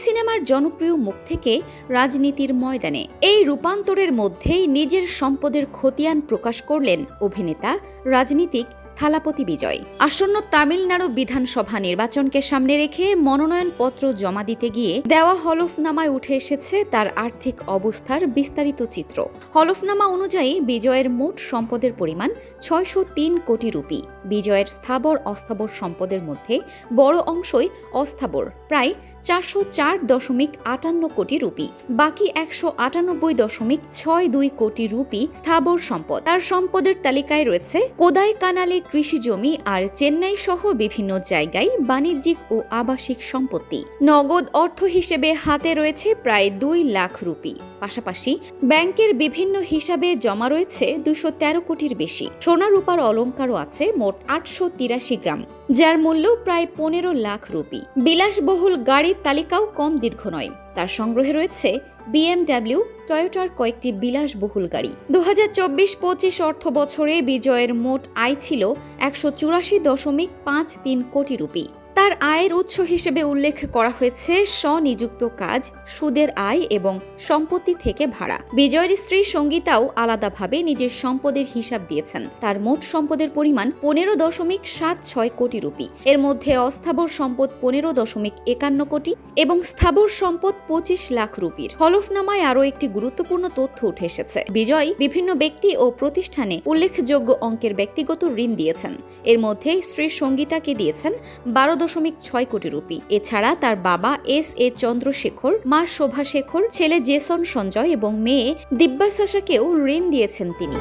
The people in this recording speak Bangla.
সিনেমার জনপ্রিয় মুখ থেকে রাজনীতির ময়দানে এই রূপান্তরের মধ্যেই নিজের সম্পদের খতিয়ান প্রকাশ করলেন অভিনেতা রাজনীতিক থালাপতি বিজয়। আসন্ন তামিলনাড়ু বিধানসভা নির্বাচনকে সামনে রেখে মনোনয়নপত্র জমা দিতে গিয়ে দেওয়া হলফনামায় উঠে এসেছে তার আর্থিক অবস্থার বিস্তারিত চিত্র। হলফনামা অনুযায়ী বিজয়ের মোট সম্পদের পরিমাণ ৬০৩ কোটি রুপি। বিজয়ের স্থাবর অস্থাবর সম্পদের মধ্যে বড় অংশই অস্থাবর, প্রায় ৪০৪.৫৮ কোটি রুপি। বাকি ১৯৮.৬২ কোটি রুপি স্থাবর সম্পদ। তার সম্পদের তালিকায় রয়েছে কোদাই কানালে কৃষি জমি আর চেন্নাই সহ বিভিন্ন জায়গায় বাণিজ্যিক ও আবাসিক সম্পত্তি। নগদ অর্থ হিসেবে হাতে রয়েছে প্রায় ২ লাখ রুপি। পাশাপাশি ব্যাংকের বিভিন্ন হিসাবে জমা রয়েছে ২১৩ কোটির বেশি। সোনা রূপার অলংকারও আছে মোট ৮৮৩ গ্রাম, যার মূল্য প্রায় ১৫ লাখ রুপি। বিলাসবহুল গাড়ির তালিকাও কম দীর্ঘ নয়। তার সংগ্রহে রয়েছে BMW, টয়োটার কয়েকটি বিলাসবহুল গাড়ি। ২০২৪-২৫ অর্থ বছরে বিজয়ের মোট আয় ছিল ১৮৪.৫৩ কোটি রুপি। তার আয়ের উৎস হিসেবে উল্লেখ করা হয়েছে স্বনিযুক্ত কাজ, সুদের আয় এবং সম্পত্তি থেকে ভাড়া। বিজয়ের স্ত্রী সঙ্গীতাও আলাদাভাবে নিজের সম্পদের হিসাব দিয়েছেন। তার মোট সম্পদের পরিমাণ ১৫.৭৬ কোটি রুপি। এর মধ্যে অস্থাবর সম্পদ ১৫.৫১ কোটি এবং স্থাবর সম্পদ ২৫ লাখ রুপির। হলফনামায় আরও একটি গুরুত্বপূর্ণ তথ্য উঠে এসেছে। বিজয় বিভিন্ন ব্যক্তি ও প্রতিষ্ঠানে উল্লেখযোগ্য অঙ্কের ব্যক্তিগত ঋণ দিয়েছেন। এর মধ্যে স্ত্রী সঙ্গীতাকে দিয়েছেন ১২.৬ কোটি রুপি। এছাড়া তার বাবা S.A. চন্দ্রশেখর, মা শোভা শেখর, ছেলে জেসন সঞ্জয় এবং মেয়ে দিব্যাসাসাকেও ঋণ দিয়েছেন তিনি।